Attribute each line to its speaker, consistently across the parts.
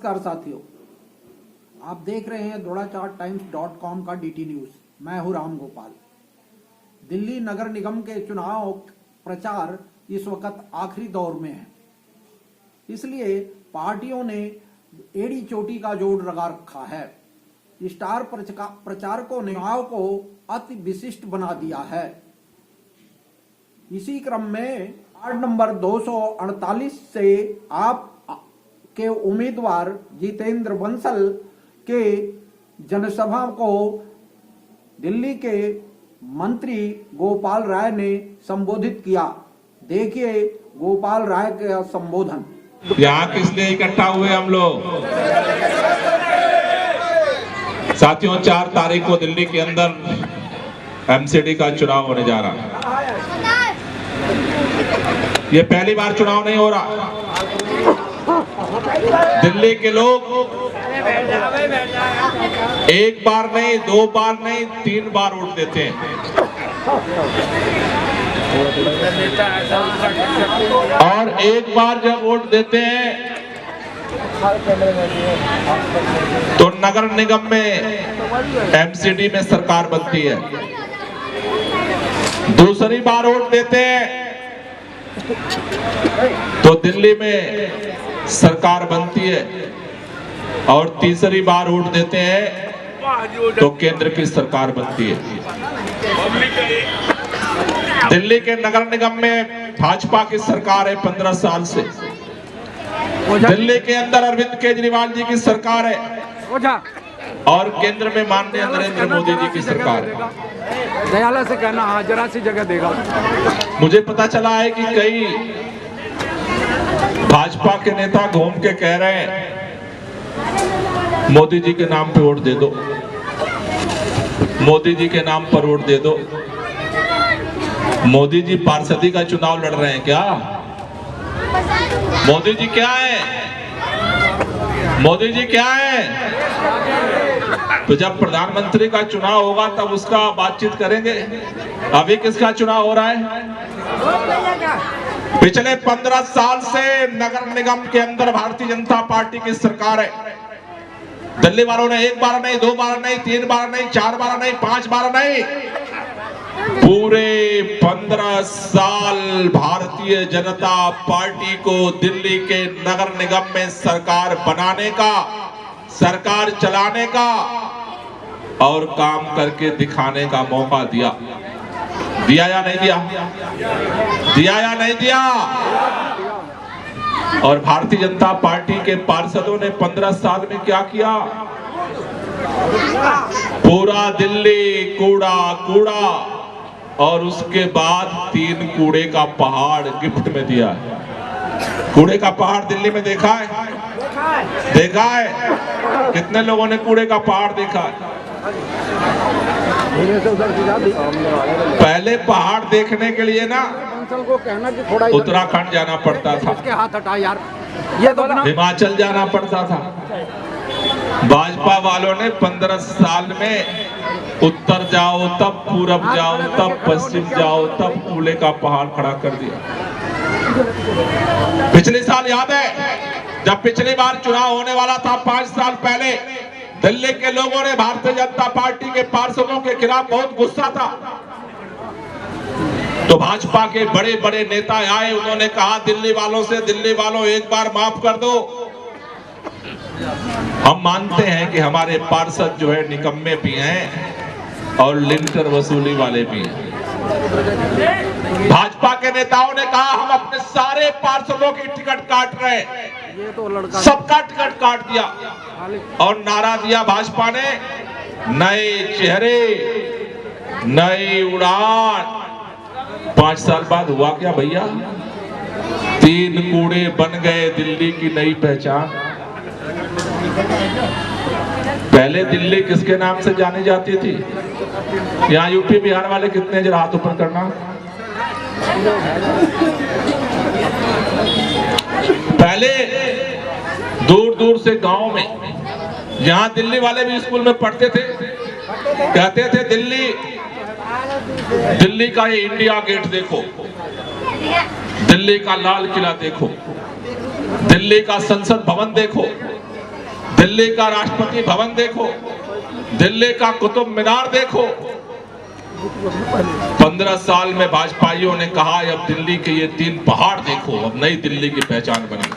Speaker 1: नमस्कार साथियों, आप देख रहे हैं द्रोणाचारटाइम्स.com का डीटी न्यूज। मैं हूं राम गोपाल। दिल्ली नगर निगम के चुनाव प्रचार इस वक्त आखिरी दौर में है, इसलिए पार्टियों ने एड़ी चोटी का जोड़ लगा रखा है। स्टार प्रचारकों ने चुनाव को अति विशिष्ट बना दिया है। इसी क्रम में वार्ड नंबर 248 से आप के उम्मीदवार जितेंद्र बंसल के जनसभा को दिल्ली के मंत्री गोपाल राय ने संबोधित किया। देखिए गोपाल राय का संबोधन।
Speaker 2: यहाँ किस लिए इकट्ठा हुए हम लोग? साथियों, 4 तारीख को दिल्ली के अंदर एमसीडी का चुनाव होने जा रहा है। ये पहली बार चुनाव नहीं हो रहा। दिल्ली के लोग एक बार नहीं, 2 बार नहीं, 3 बार वोट देते हैं। और एक बार जब वोट देते हैं तो नगर निगम में एमसीडी में सरकार बनती है। दूसरी बार वोट देते हैं तो दिल्ली में सरकार बनती है। और तीसरी बार वोट देते हैं तो केंद्र की सरकार बनती है। दिल्ली के नगर निगम में भाजपा की सरकार है 15 साल से। दिल्ली के अंदर अरविंद केजरीवाल जी की सरकार है और केंद्र में माननीय नरेंद्र मोदी जी की सरकार है।
Speaker 3: दयाला से कहना हाँ, जरा सी जगह देगा।
Speaker 2: मुझे पता चला है कि कई भाजपा के नेता घूम के कह रहे हैं मोदी जी के नाम पे वोट दे दो, मोदी जी के नाम पर वोट दे दो। मोदी जी पार्षदी का चुनाव लड़ रहे हैं क्या? मोदी जी क्या है? मोदी जी क्या है? तो जब प्रधानमंत्री का चुनाव होगा तब उसका बातचीत करेंगे। अभी किसका चुनाव हो रहा है? पिछले 15 साल से नगर निगम के अंदर भारतीय जनता पार्टी की सरकार है। दिल्ली वालों ने 1 बार नहीं, 2 बार नहीं, 3 बार नहीं, 4 बार नहीं, 5 बार नहीं, पूरे 15 साल भारतीय जनता पार्टी को दिल्ली के नगर निगम में सरकार बनाने का, सरकार चलाने का और काम करके दिखाने का मौका दिया। दिया या नहीं दिया? दिया या नहीं दिया? और भारतीय जनता पार्टी के पार्षदों ने 15 साल में क्या किया? पूरा दिल्ली कूड़ा कूड़ा और उसके बाद 3 कूड़े का पहाड़ गिफ्ट में दिया है। कूड़े का पहाड़ दिल्ली में देखा है? देखा है? कितने लोगों ने कूड़े का पहाड़ देखा है? पहले पहाड़ देखने के लिए ना उत्तराखंड जाना पड़ता था,
Speaker 3: हाथ हटा यार, ये तो
Speaker 2: हिमाचल जाना पड़ता था। भाजपा वालों ने 15 साल में उत्तर जाओ तब पूरब जाओ तब पश्चिम जाओ तब कूड़े का पहाड़ खड़ा कर दिया। पिछले साल याद है जब पिछली बार चुनाव होने वाला था 5 साल पहले, दिल्ली के लोगों ने भारतीय जनता पार्टी के पार्षदों के खिलाफ बहुत गुस्सा था। तो भाजपा के बड़े बड़े नेता आए, उन्होंने कहा दिल्ली वालों से, दिल्ली वालों एक बार माफ कर दो। हम मानते हैं कि हमारे पार्षद जो है निकम्मे भी हैं और लिंटर वसूली वाले भी हैं। भाजपा के नेताओं ने कहा हम अपने सारे पार्षदों की टिकट काट रहे हैं, सबका टिकट काट दिया और नारा दिया भाजपा ने, नए चेहरे नई उड़ान। 5 साल बाद हुआ क्या भैया? 3 कूड़े बन गए दिल्ली की नई पहचान। पहले दिल्ली किसके नाम से जानी जाती थी? यहाँ यूपी बिहार वाले कितने, जरा हाथ ऊपर करना। पहले दूर दूर से गांव में, यहाँ दिल्ली वाले भी स्कूल में पढ़ते थे, कहते थे दिल्ली का ये इंडिया गेट देखो, दिल्ली का लाल किला देखो, दिल्ली का संसद भवन देखो, दिल्ली का राष्ट्रपति भवन देखो, दिल्ली का कुतुब मीनार देखो। 15 साल में भाजपाइयों ने कहा अब दिल्ली के ये 3 पहाड़ देखो, अब नई दिल्ली की पहचान बनी।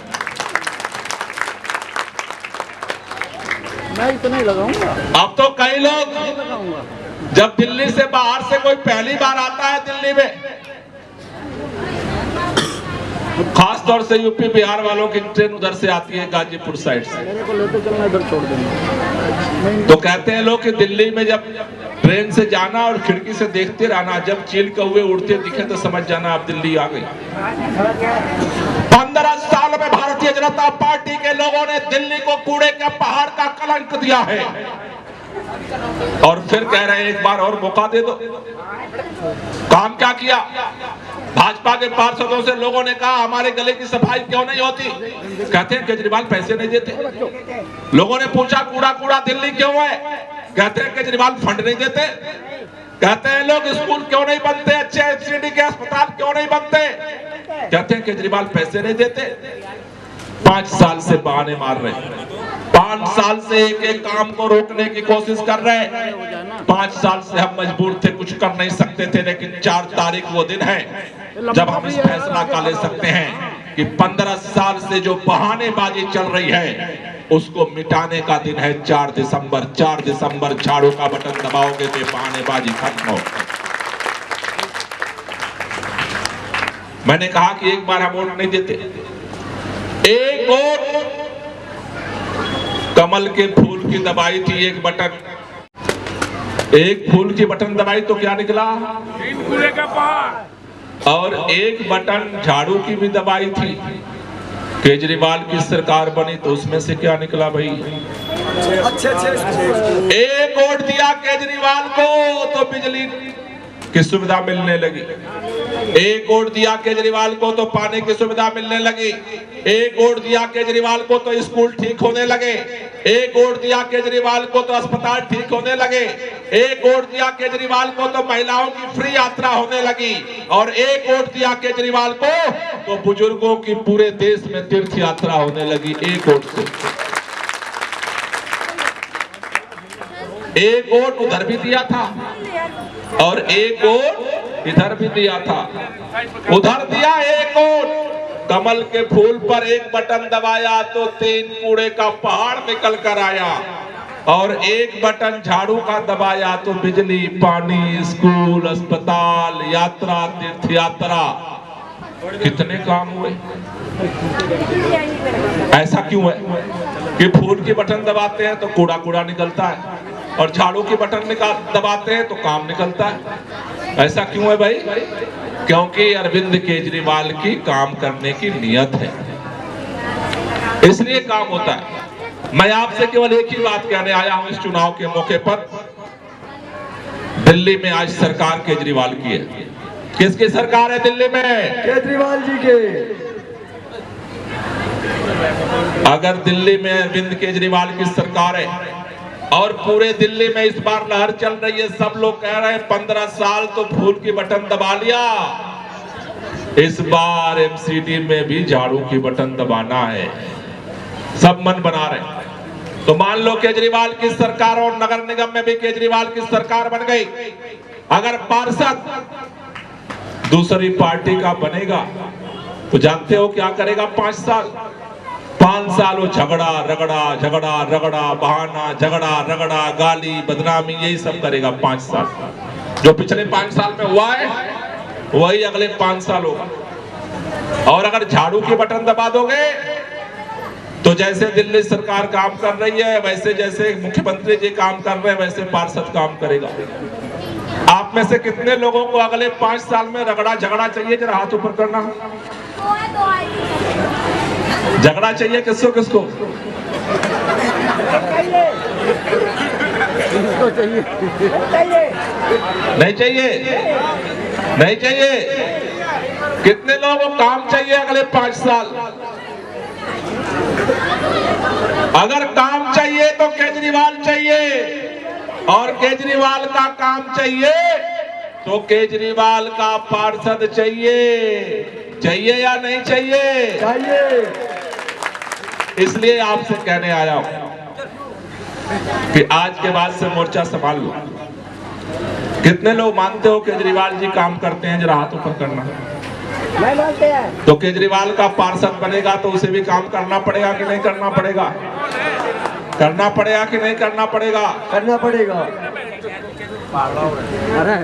Speaker 3: मैं इतना ही लगाऊंगा।
Speaker 2: अब तो कई लोग, जब दिल्ली से बाहर से कोई पहली बार आता है दिल्ली में, खास तौर से यूपी बिहार वालों की ट्रेन उधर से आती है गाजीपुर साइड से,
Speaker 3: मेरे को लेते चलना, इधर छोड़ देंगे।
Speaker 2: तो कहते हैं लोग कि दिल्ली में जब ट्रेन से जाना और खिड़की से देखते रहना, जब चील कौवे उड़ते दिखे तो समझ जाना अब दिल्ली आ गई। 15 साल में भारतीय जनता पार्टी के लोगों ने दिल्ली को कूड़े के पहाड़ का कलंक दिया है, और फिर कह रहे हैं एक बार और मौका दे दो। काम क्या किया? भाजपा के पार्षदों से लोगों ने कहा हमारे गले की सफाई क्यों नहीं होती? कहते हैं केजरीवाल पैसे नहीं देते। लोगों ने पूछा कूड़ा कूड़ा दिल्ली क्यों है? कहते हैं केजरीवाल फंड नहीं देते। कहते हैं लोग स्कूल क्यों नहीं बनते, अच्छे एचसीडी के अस्पताल क्यों नहीं बनते? कहते हैं केजरीवाल पैसे नहीं देते। 5 साल से बहाने मार रहे हैं, 5 साल से एक एक काम को रोकने की कोशिश कर रहे हैं। 5 साल से हम मजबूर थे, कुछ कर नहीं सकते थे, लेकिन 4 तारीख वो दिन है जब हम इस फैसला का ले सकते हैं कि 15 साल से जो बहानेबाजी चल रही है उसको मिटाने का दिन है 4 दिसंबर। 4 दिसंबर झाड़ू का बटन दबाओगे तो बहानेबाजी खत्म हो। मैंने कहा कि एक बार हम वोट नहीं देते, एक वोट कमल के फूल की दबाई थी, एक बटन, एक फूल की बटन दबाई तो क्या निकला?
Speaker 4: 3 कूड़े का पहाड़।
Speaker 2: और एक बटन झाड़ू की भी दबाई थी, केजरीवाल की सरकार बनी तो उसमें से क्या निकला भाई? एक वोट दिया केजरीवाल को तो बिजली की सुविधा मिलने लगी, एक वोट दिया केजरीवाल को तो पानी की सुविधा मिलने लगी, एक वोट दिया केजरीवाल को तो स्कूल ठीक होने लगे, एक वोट दिया केजरीवाल को तो अस्पताल ठीक होने लगे, एक वोट दिया केजरीवाल को तो महिलाओं की फ्री यात्रा होने लगी, और एक वोट दिया केजरीवाल को तो बुजुर्गों की पूरे देश में तीर्थ यात्रा होने लगी। एक वोट से, एक वोट उधर भी दिया था और एक वोट इधर भी दिया था। उधर दिया एक वोट, कमल के फूल पर एक बटन दबाया तो 3 कूड़े का पहाड़ निकल कर आया, और एक बटन झाड़ू का दबाया तो बिजली, पानी, स्कूल, अस्पताल, यात्रा, तीर्थ यात्रा, कितने काम हुए। ऐसा क्यों है कि फूल की बटन दबाते हैं तो कूड़ा कूड़ा निकलता है, और झाड़ू की बटन दबाते हैं तो काम निकलता है? ऐसा क्यों है भाई? क्योंकि अरविंद केजरीवाल की काम करने की नियत है, इसलिए काम होता है। मैं आपसे केवल एक ही बात कहने आया हूं इस चुनाव के मौके पर। दिल्ली में आज सरकार केजरीवाल की है। किसकी सरकार है दिल्ली में?
Speaker 5: केजरीवाल जी के।
Speaker 2: अगर दिल्ली में अरविंद केजरीवाल की सरकार है और पूरे दिल्ली में इस बार लहर चल रही है, सब लोग कह रहे हैं 15 साल तो फूल की बटन दबा लिया, इस बार एमसीडी में भी झाड़ू की बटन दबाना है, सब मन बना रहे हैं। तो मान लो केजरीवाल की सरकार और नगर निगम में भी केजरीवाल की सरकार बन गई, अगर पार्षद दूसरी पार्टी का बनेगा तो जानते हो क्या करेगा? 5 साल 5 साल वो झगड़ा रगड़ा, झगड़ा रगड़ा, बहाना, झगड़ा रगड़ा, गाली, बदनामी, यही सब करेगा 5 साल। जो पिछले 5 साल में हुआ है वही अगले 5 साल होगा। और अगर झाड़ू की बटन दबा दोगे तो जैसे दिल्ली सरकार काम कर रही है, वैसे जैसे मुख्यमंत्री जी काम कर रहे हैं, वैसे पार्षद काम करेगा। आप में से कितने लोगों को अगले 5 साल में रगड़ा झगड़ा चाहिए? जरा हाथ ऊपर करना। झगड़ा चाहिए किसको किसको? नहीं चाहिए, नहीं चाहिए। कितने लोगों को काम चाहिए अगले 5 साल? अगर काम चाहिए तो केजरीवाल चाहिए, और केजरीवाल का काम चाहिए तो केजरीवाल का पार्षद चाहिए। चाहिए या नहीं चाहिए?
Speaker 5: चाहिए।
Speaker 2: इसलिए आपसे कहने आया हूं कि आज के बाद से मोर्चा संभाल लो। कितने लोग मानते हो केजरीवाल जी काम करते हैं? जरा हाथ ऊपर करना।
Speaker 3: नहीं मानते हैं।
Speaker 2: तो केजरीवाल का पार्षद बनेगा तो उसे भी काम करना पड़ेगा कि नहीं करना पड़ेगा? करना पड़ेगा कि नहीं करना पड़ेगा?
Speaker 3: करना पड़ेगा। अरे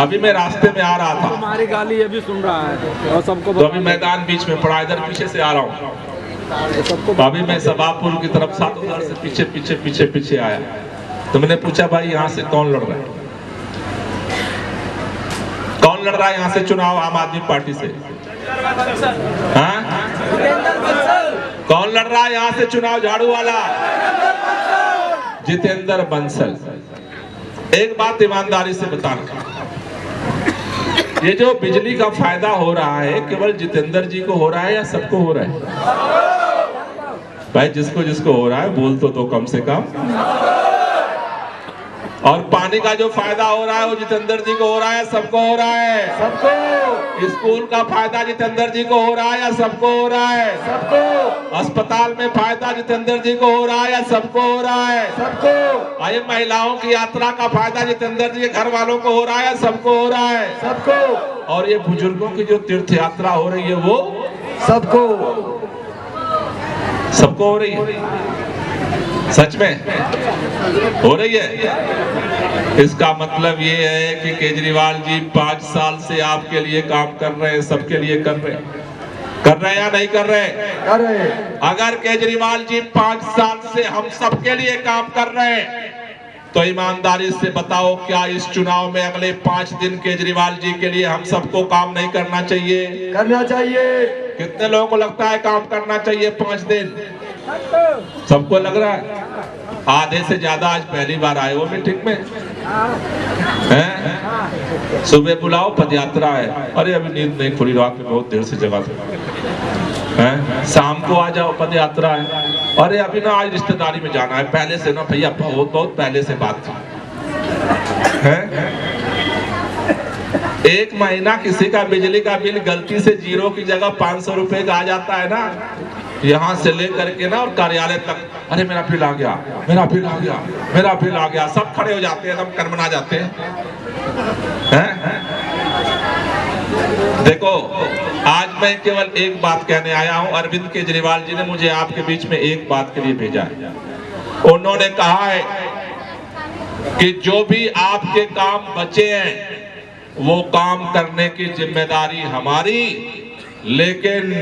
Speaker 2: अभी मैं रास्ते में आ रहा था,
Speaker 3: हमारी गाली ये भी सुन रहा है और सबको
Speaker 2: तो अभी मैदान बीच में पड़ा, इधर पीछे से आ रहा हूँ।
Speaker 3: सबको
Speaker 2: अभी मैं सभापुर की तरफ साथ उधर से पीछे पीछे पीछे पीछे आया, तो मैंने पूछा भाई यहाँ से कौन लड़ रहा है? कौन लड़ रहा है यहाँ से चुनाव आम आदमी पार्टी से? हाँ? कौन लड़ रहा है यहाँ से चुनाव? झाड़ू वाला जितेंद्र बंसल। एक बात ईमानदारी से बताना, ये जो बिजली का फायदा हो रहा है केवल जितेंद्र जी को हो रहा है या सबको हो रहा है? भाई जिसको जिसको हो रहा है बोल तो दो कम से कम। और पानी का जो फायदा हो रहा है वो जितेंद्र जी को हो रहा है, सबको हो रहा है?
Speaker 3: सबको।
Speaker 2: स्कूल का फायदा जितेंद्र जी को हो रहा है या सबको हो रहा है?
Speaker 3: सबको।
Speaker 2: अस्पताल में फायदा जितेंद्र जी को हो रहा है या सबको हो रहा है?
Speaker 3: सबको।
Speaker 2: आइए, महिलाओं की यात्रा का फायदा जितेंद्र जी के घर वालों को हो रहा है या सबको हो रहा है?
Speaker 3: सबको।
Speaker 2: और ये बुजुर्गों की जो तीर्थ यात्रा हो रही है वो
Speaker 3: सबको।
Speaker 2: सबको हो रही है। सच में हो रही है। इसका मतलब ये है कि केजरीवाल जी 5 साल से आपके लिए काम कर रहे हैं, सबके लिए कर रहे हैं या नहीं कर रहे?
Speaker 3: कर रहे।
Speaker 2: अगर केजरीवाल जी 5 साल से हम सबके लिए काम कर रहे हैं तो ईमानदारी से बताओ, क्या इस चुनाव में अगले 5 दिन केजरीवाल जी के लिए हम सबको काम नहीं करना चाहिए?
Speaker 3: करना चाहिए।
Speaker 2: कितने लोगों को लगता है काम करना चाहिए 5 दिन? सबको लग रहा है? आधे से ज्यादा आज पहली बार आए हो मीटिंग में हैं? सुबह बुलाओ पदयात्रा है, अरे अभी नींद नहीं खुली, रात में बहुत देर से जगा था। शाम को आ जाओ पदयात्रा है, अरे अभी ना आज रिश्तेदारी में जाना है, पहले से ना भैया बहुत बहुत पहले से बात थी। एक महीना किसी का बिजली का बिल गलती से 0 की जगह 500 रुपए का आ जाता है ना, यहाँ से लेकर के ना और कार्यालय तक, अरे मेरा बिल आ गया, मेरा बिल आ गया, मेरा बिल आ गया, सब खड़े हो जाते हैं, एकदम कर्मना जाते हैं। देखो, आज मैं केवल एक बात कहने आया हूं। अरविंद केजरीवाल जी ने मुझे आपके बीच में एक बात के लिए भेजा है। उन्होंने कहा है कि जो भी आपके काम बचे हैं वो काम करने की जिम्मेदारी हमारी, लेकिन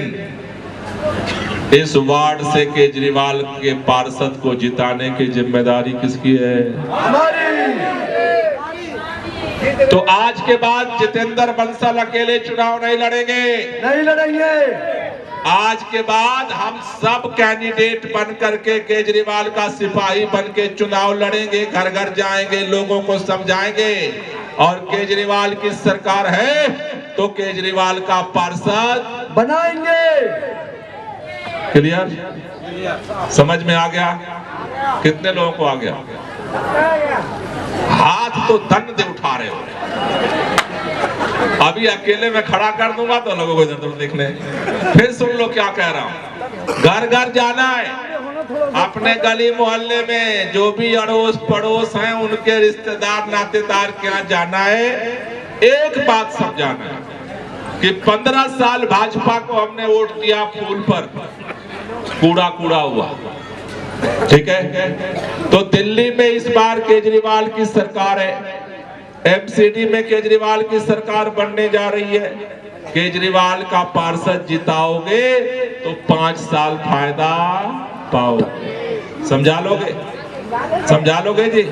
Speaker 2: इस वार्ड से केजरीवाल के पार्षद को जिताने की जिम्मेदारी किसकी है?
Speaker 3: हमारी।
Speaker 2: तो आज के बाद जितेंद्र बंसल अकेले चुनाव नहीं लड़ेंगे,
Speaker 3: नहीं लड़ेंगे।
Speaker 2: आज के बाद हम सब कैंडिडेट बन करके केजरीवाल का सिपाही बन के चुनाव लड़ेंगे, घर घर जाएंगे, लोगों को समझाएंगे, और केजरीवाल की सरकार है तो केजरीवाल का पार्षद
Speaker 3: बनाएंगे।
Speaker 2: क्लियर? समझ में आ गया? कितने लोगों को आ गया? हाथ तो दंड दे उठा रहे हो। अभी अकेले में खड़ा कर दूंगा तो लोगों को इधर देखने। फिर सुन लो क्या कह रहा हूं। घर घर जाना है, अपने गली मोहल्ले में जो भी अड़ोस पड़ोस हैं उनके रिश्तेदार नातेदार के यहाँ जाना है। एक बात समझाना है कि 15 साल भाजपा को हमने वोट दिया फूल पर, कूड़ा कूड़ा हुआ, ठीक है? तो दिल्ली में इस बार केजरीवाल की सरकार है, एमसीडी में केजरीवाल की सरकार बनने जा रही है। केजरीवाल का पार्षद जिताओगे तो 5 साल फायदा पाओगे। समझा लोगे? समझा लोगे जी?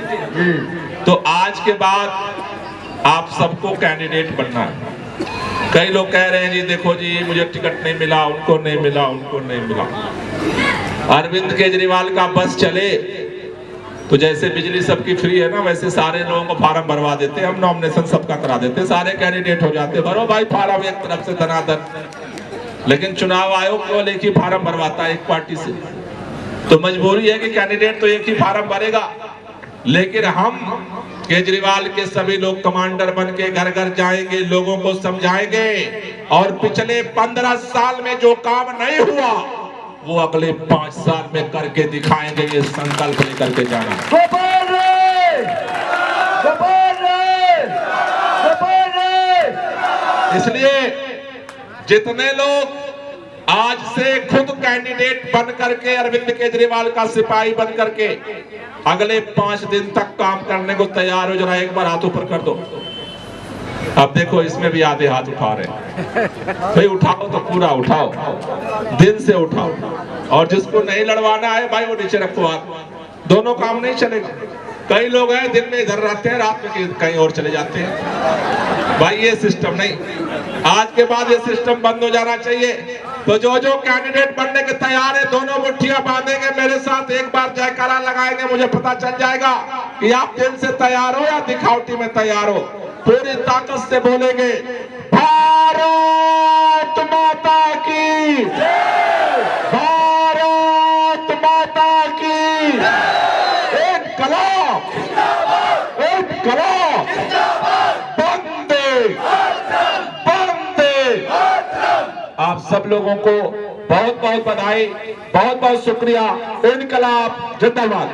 Speaker 2: तो आज के बाद आप सबको कैंडिडेट बनना है। कई लोग कह रहे हैं जी देखो जी मुझे टिकट नहीं मिला, उनको नहीं मिला, उनको नहीं मिला। अरविंद केजरीवाल का बस चले तो जैसे बिजली सबकी फ्री है ना, वैसे सारे लोगों को फार्म भरवा देते, हम नॉमिनेशन सबका करा देते, सारे कैंडिडेट हो जाते। भरो भाई फार्म एक तरफ से धनाधन। लेकिन चुनाव आयोग केवल एक ही फार्म भरवाता है एक पार्टी से, तो मजबूरी है कि कैंडिडेट तो एक ही फार्म भरेगा। लेकिन हम केजरीवाल के सभी लोग कमांडर बन के घर घर जाएंगे, लोगों को समझाएंगे, और पिछले 15 साल में जो काम नहीं हुआ वो अगले 5 साल में करके दिखाएंगे, ये संकल्प लेकर के जाना।
Speaker 3: गोपाल रे, गोपाल रे, गोपाल रे।
Speaker 2: इसलिए जितने लोग आज से खुद कैंडिडेट बन करके अरविंद केजरीवाल का सिपाही बन करके अगले 5 दिन तक काम करने को तैयार हो, जरा एक बार हाथ ऊपर कर दो। अब देखो इसमें भी आधे हाथ उठा रहे हैं। भाई उठाओ तो पूरा उठाओ, दिन से उठाओ, और जिसको नहीं लड़वाना है भाई वो नीचे रखो हाथ। दोनों काम नहीं चलेगा। कई लोग हैं दिन में इधर रहते हैं, रात में कहीं और चले जाते हैं। भाई ये सिस्टम नहीं, आज के बाद ये सिस्टम बंद हो जाना चाहिए। तो जो जो कैंडिडेट बनने के तैयार है, दोनों मुट्ठियां बांधेंगे मेरे साथ, एक बार जयकारा लगाएंगे, मुझे पता चल जाएगा कि आप दिल से तैयार हो या दिखावटी में तैयार हो। पूरी ताकत से बोलेंगे भारत माता की, भारत माता की, एक कलाम, एक कलाम, वंदे वंदे। आप सब लोगों को बहुत बहुत बधाई, बहुत बहुत शुक्रिया। इनकलाब जिंदाबाद।